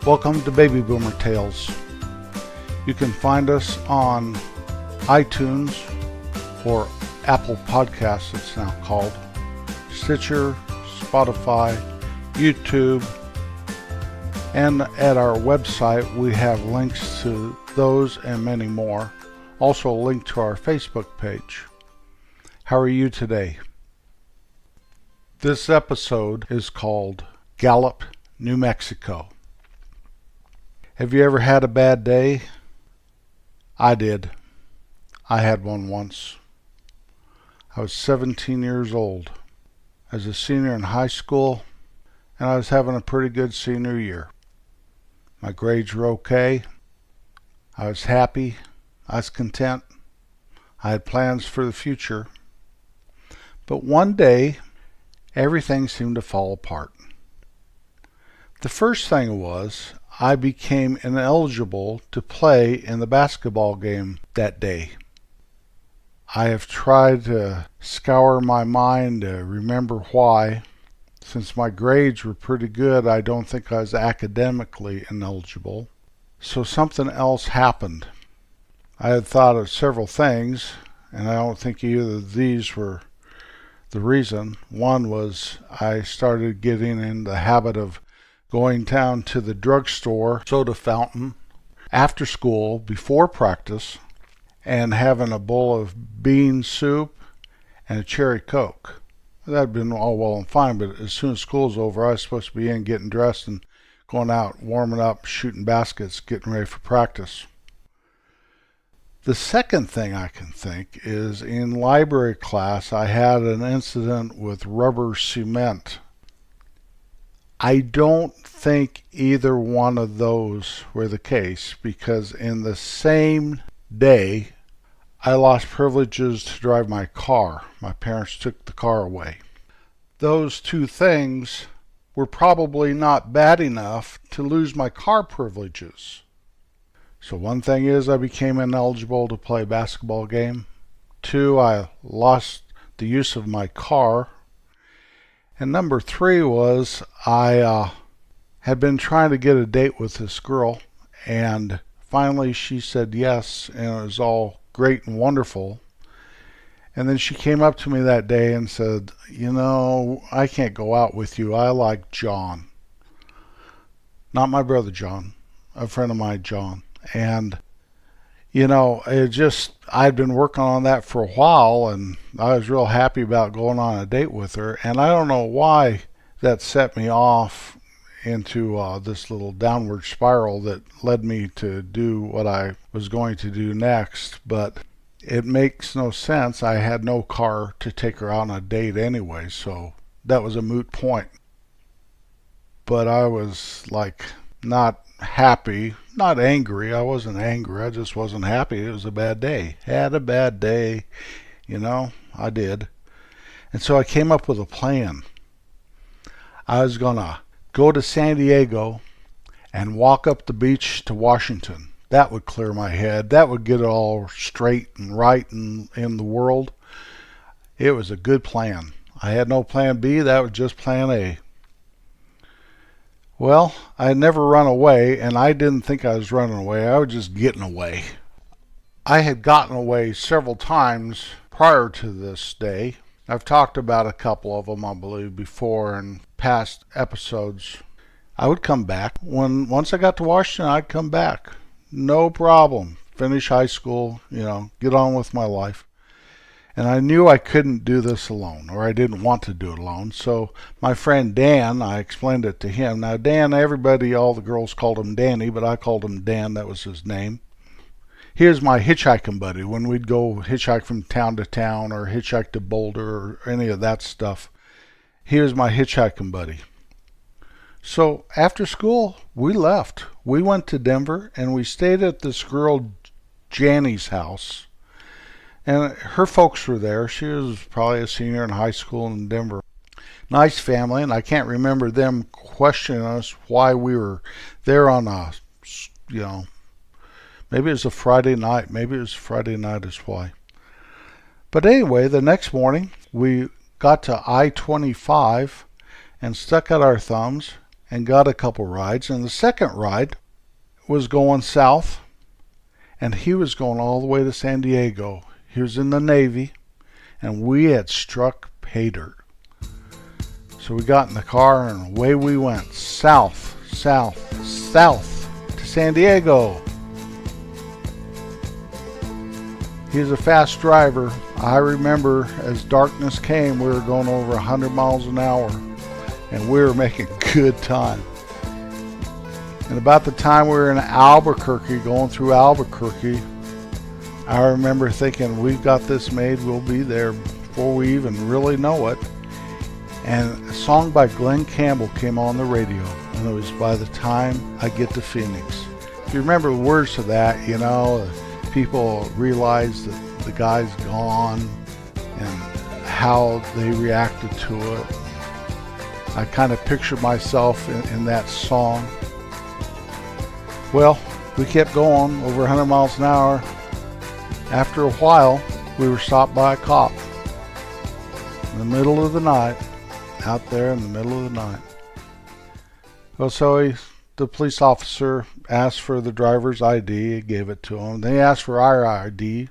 Welcome to Baby Boomer Tales. You can find us on iTunes or Apple Podcasts, it's now called, Stitcher, Spotify, YouTube, and at our website we have links to those and many more. Also a link to our Facebook page. How are you today? This episode is called Gallup, New Mexico. Have you ever had a bad day? I did. I had one once. I was 17 years old. I was a senior in high school, and I was having a pretty good senior year. My grades were okay. I was happy. I was content. I had plans for the future. But one day, everything seemed to fall apart. The first thing was, I became ineligible to play in the basketball game that day. I have tried to scour my mind to remember why. Since my grades were pretty good, I don't think I was academically ineligible. So something else happened. I had thought of several things, and I don't think either of these were the reason. One was I started getting in the habit of going down to the drugstore soda fountain after school before practice and having a bowl of bean soup and a cherry coke. That had been all well and fine, but as soon as school's over, I was supposed to be in getting dressed and going out, warming up, shooting baskets, getting ready for practice. The second thing I can think is in library class I had an incident with rubber cement. I don't think either one of those were the case, because in the same day I lost privileges to drive my car. My parents took the car away. Those two things were probably not bad enough to lose my car privileges. So one thing is I became ineligible to play a basketball game. Two, I lost the use of my car. And number three was I had been trying to get a date with this girl, and finally she said yes, and it was all great and wonderful. And then she came up to me that day and said, "You know, I can't go out with you. I like John." Not my brother John, a friend of mine, John. And I'd been working on that for a while, and I was real happy about going on a date with her. And I don't know why that set me off into this little downward spiral that led me to do what I was going to do next. But it makes no sense. I had no car to take her out on a date anyway, so that was a moot point. But I was not happy, not angry. I wasn't angry. I just wasn't happy. It was a bad day. Had a bad day, I did. And so I came up with a plan. I was going to go to San Diego and walk up the beach to Washington. That would clear my head. That would get it all straight and right in the world. It was a good plan. I had no plan B. That was just plan A. Well, I had never run away, and I didn't think I was running away. I was just getting away. I had gotten away several times prior to this day. I've talked about a couple of them, I believe, before in past episodes. I would come back. Once I got to Washington, I'd come back. No problem. Finish high school, get on with my life. And I knew I couldn't do this alone, or I didn't want to do it alone. So my friend Dan, I explained it to him. Now Dan, all the girls called him Danny, but I called him Dan. That was his name. He was my hitchhiking buddy when we'd go hitchhike from town to town or hitchhike to Boulder or any of that stuff. He was my hitchhiking buddy. So after school, we left. We went to Denver, and we stayed at this girl Janny's house. And her folks were there. She was probably a senior in high school in Denver. Nice family, and I can't remember them questioning us why we were there on maybe it was a Friday night. Maybe it was Friday night is why. But anyway, the next morning, we got to I-25 and stuck out our thumbs and got a couple rides. And the second ride was going south, and he was going all the way to San Diego. He was in the Navy, and we had struck pay dirt. So we got in the car and away we went, south, south, south to San Diego. He's a fast driver. I remember as darkness came, we were going over 100 miles an hour, and we were making good time. And about the time we were in Albuquerque, going through Albuquerque, I remember thinking, we've got this made, we'll be there before we even really know it. And a song by Glenn Campbell came on the radio, and it was By the Time I Get to Phoenix. If you remember the words to that, you know, people realize that the guy's gone and how they reacted to it. I kind of pictured myself in that song. Well, we kept going over 100 miles an hour. After a while, we were stopped by a cop in the middle of the night, out there in the middle of the night. Well, so the police officer asked for the driver's ID, he gave it to him. They asked for our ID,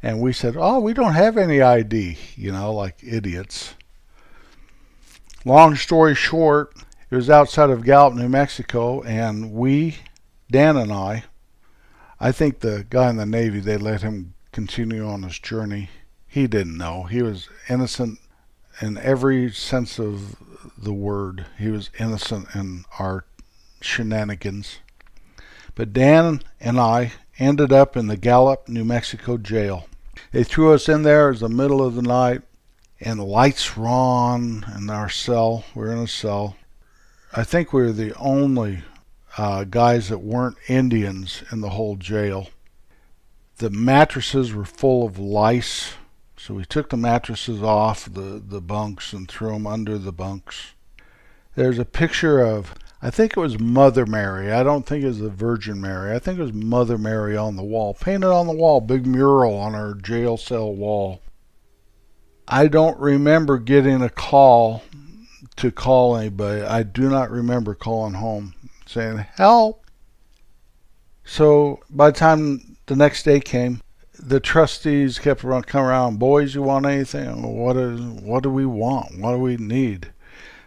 and we said, oh, we don't have any ID, you know, like idiots. Long story short, it was outside of Gallup, New Mexico, and Dan and I think the guy in the Navy, they let him continue on his journey. He didn't know. He was innocent in every sense of the word. He was innocent in our shenanigans. But Dan and I ended up in the Gallup, New Mexico jail. They threw us in there. It was the middle of the night, and the lights were on in our cell. We were in a cell. I think we were the only guys that weren't Indians in the whole jail. The mattresses were full of lice. So we took the mattresses off the bunks and threw them under the bunks. There's a picture of, I think it was Mother Mary. I don't think it was the Virgin Mary. I think it was Mother Mary on the wall. Painted on the wall, big mural on our jail cell wall. I don't remember getting a call to call anybody. I do not remember calling home saying, help. So by the time the next day came, the trustees kept coming around, boys, you want anything? What do we want? What do we need?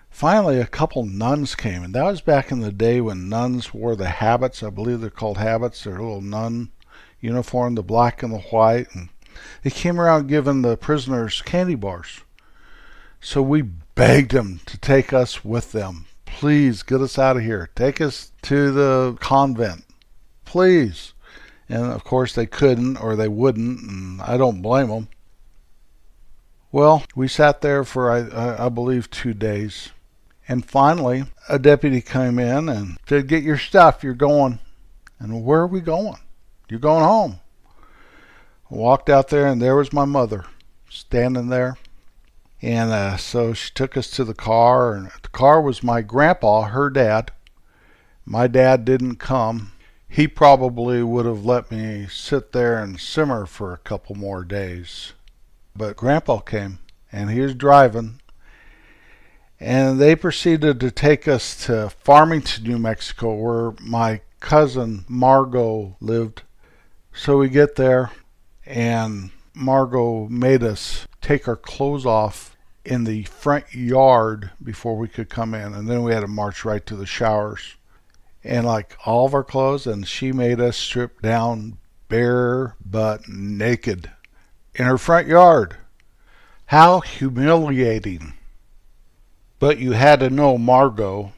Finally, a couple nuns came, and that was back in the day when nuns wore the habits. I believe they're called habits. Their little nun uniform, the black and the white. And they came around giving the prisoners candy bars. So we begged them to take us with them. Please, get us out of here. Take us to the convent. Please. And of course they couldn't, or they wouldn't, and I don't blame them. Well, we sat there for, I believe, 2 days. And finally, a deputy came in and said, get your stuff, you're going. And where are we going? You're going home. I walked out there, and there was my mother standing there. And so she took us to the car, and the car was my grandpa, her dad. My dad didn't come. He probably would have let me sit there and simmer for a couple more days. But Grandpa came, and he was driving, and they proceeded to take us to Farmington, New Mexico, where my cousin Margot lived. So we get there, and Margot made us take our clothes off in the front yard before we could come in, and then we had to march right to the showers. And like all of our clothes, and she made us strip down bare butt naked in her front yard. How humiliating. But you had to know Margot,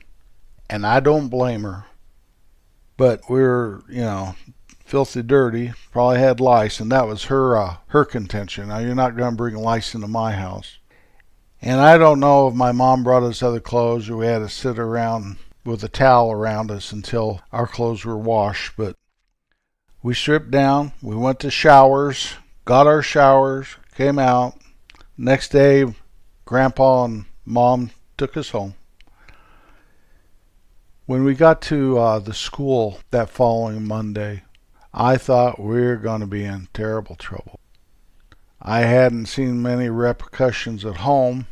and I don't blame her. But we were, filthy dirty, probably had lice, and that was her contention. Now, you're not going to bring lice into my house. And I don't know if my mom brought us other clothes or we had to sit around with a towel around us until our clothes were washed. But we stripped down, we went to showers, got our showers, came out. Next day, Grandpa and Mom took us home. When we got to the school that following Monday, I thought we were going to be in terrible trouble. I hadn't seen many repercussions at home,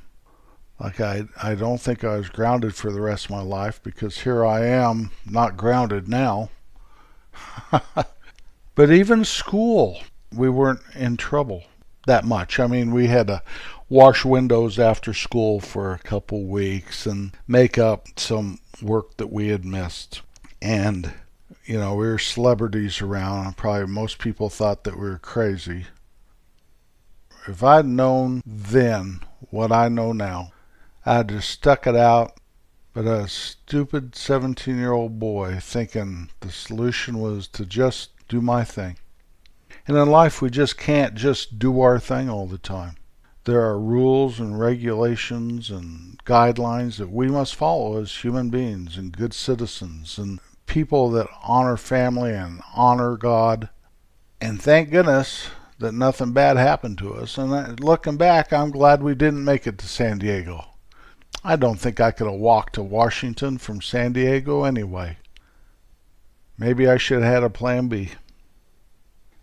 Like I don't think I was grounded for the rest of my life, because here I am, not grounded now. But even school, we weren't in trouble that much. I mean, we had to wash windows after school for a couple weeks and make up some work that we had missed. And, we were celebrities around, and probably most people thought that we were crazy. If I'd known then what I know now, I'd just stuck it out. But a stupid 17-year-old boy thinking the solution was to just do my thing. And in life, we just can't just do our thing all the time. There are rules and regulations and guidelines that we must follow as human beings and good citizens and people that honor family and honor God. And thank goodness that nothing bad happened to us. And looking back, I'm glad we didn't make it to San Diego. I don't think I could have walked to Washington from San Diego anyway. Maybe I should have had a plan B.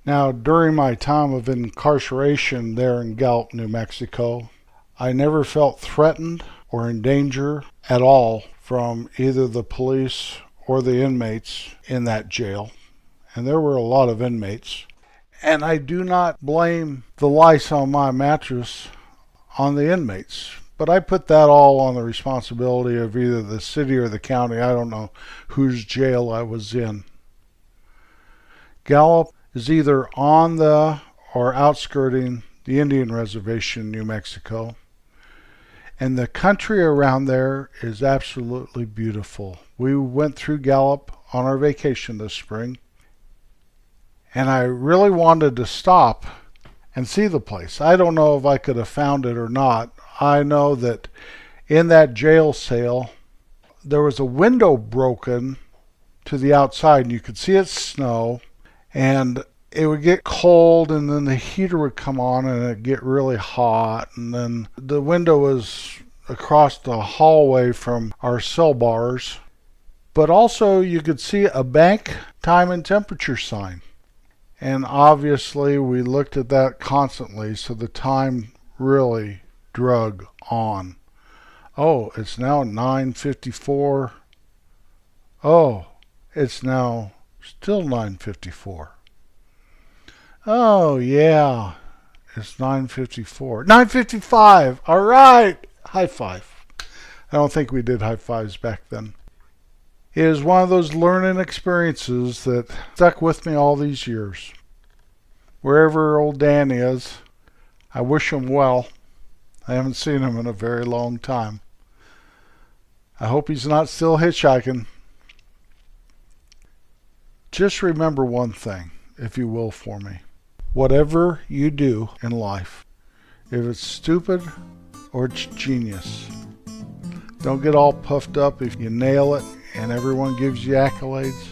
Now, during my time of incarceration there in Gallup, New Mexico, I never felt threatened or in danger at all from either the police or the inmates in that jail. And there were a lot of inmates. And I do not blame the lice on my mattress on the inmates. But I put that all on the responsibility of either the city or the county. I don't know whose jail I was in. Gallup is either on the or outskirting the Indian Reservation in New Mexico. And the country around there is absolutely beautiful. We went through Gallup on our vacation this spring, and I really wanted to stop and see the place. I don't know if I could have found it or not. I know that in that jail cell, there was a window broken to the outside, and you could see it snow, and it would get cold, and then the heater would come on, and it'd get really hot, and then the window was across the hallway from our cell bars, but also you could see a bank time and temperature sign. And obviously we looked at that constantly, so the time really drug on. Oh, it's now 9:54. Oh, it's now still 9:54. Oh, yeah, it's 9:54. 9:55. All right. High five. I don't think we did high fives back then. It is one of those learning experiences that stuck with me all these years. Wherever old Dan is, I wish him well. I haven't seen him in a very long time. I hope he's not still hitchhiking. Just remember one thing, if you will, for me. Whatever you do in life, if it's stupid or it's genius, don't get all puffed up if you nail it and everyone gives you accolades.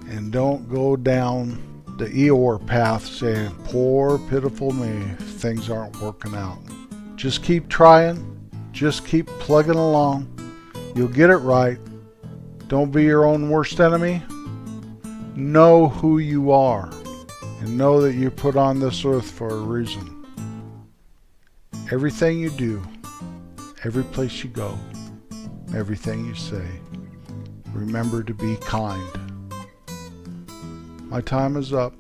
And don't go down the Eeyore path saying, poor, pitiful me, things aren't working out. Just keep trying. Just keep plugging along. You'll get it right. Don't be your own worst enemy. Know who you are and know that you're put on this earth for a reason. Everything you do, every place you go, everything you say, remember to be kind. My time is up.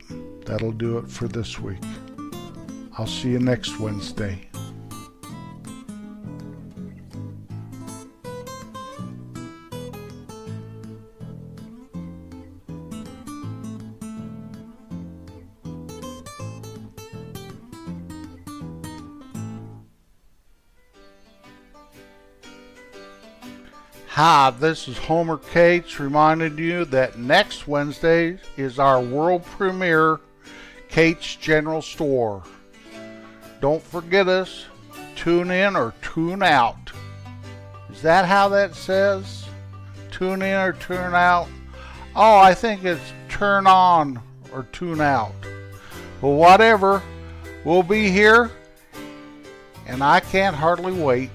That'll do it for this week. I'll see you next Wednesday. Hi, this is Homer Cates reminding you that next Wednesday is our world premiere, Cates General Store. Don't forget us. Tune in or tune out. Is that how that says? Tune in or tune out? Oh, I think it's turn on or tune out. Well, whatever. We'll be here, and I can't hardly wait.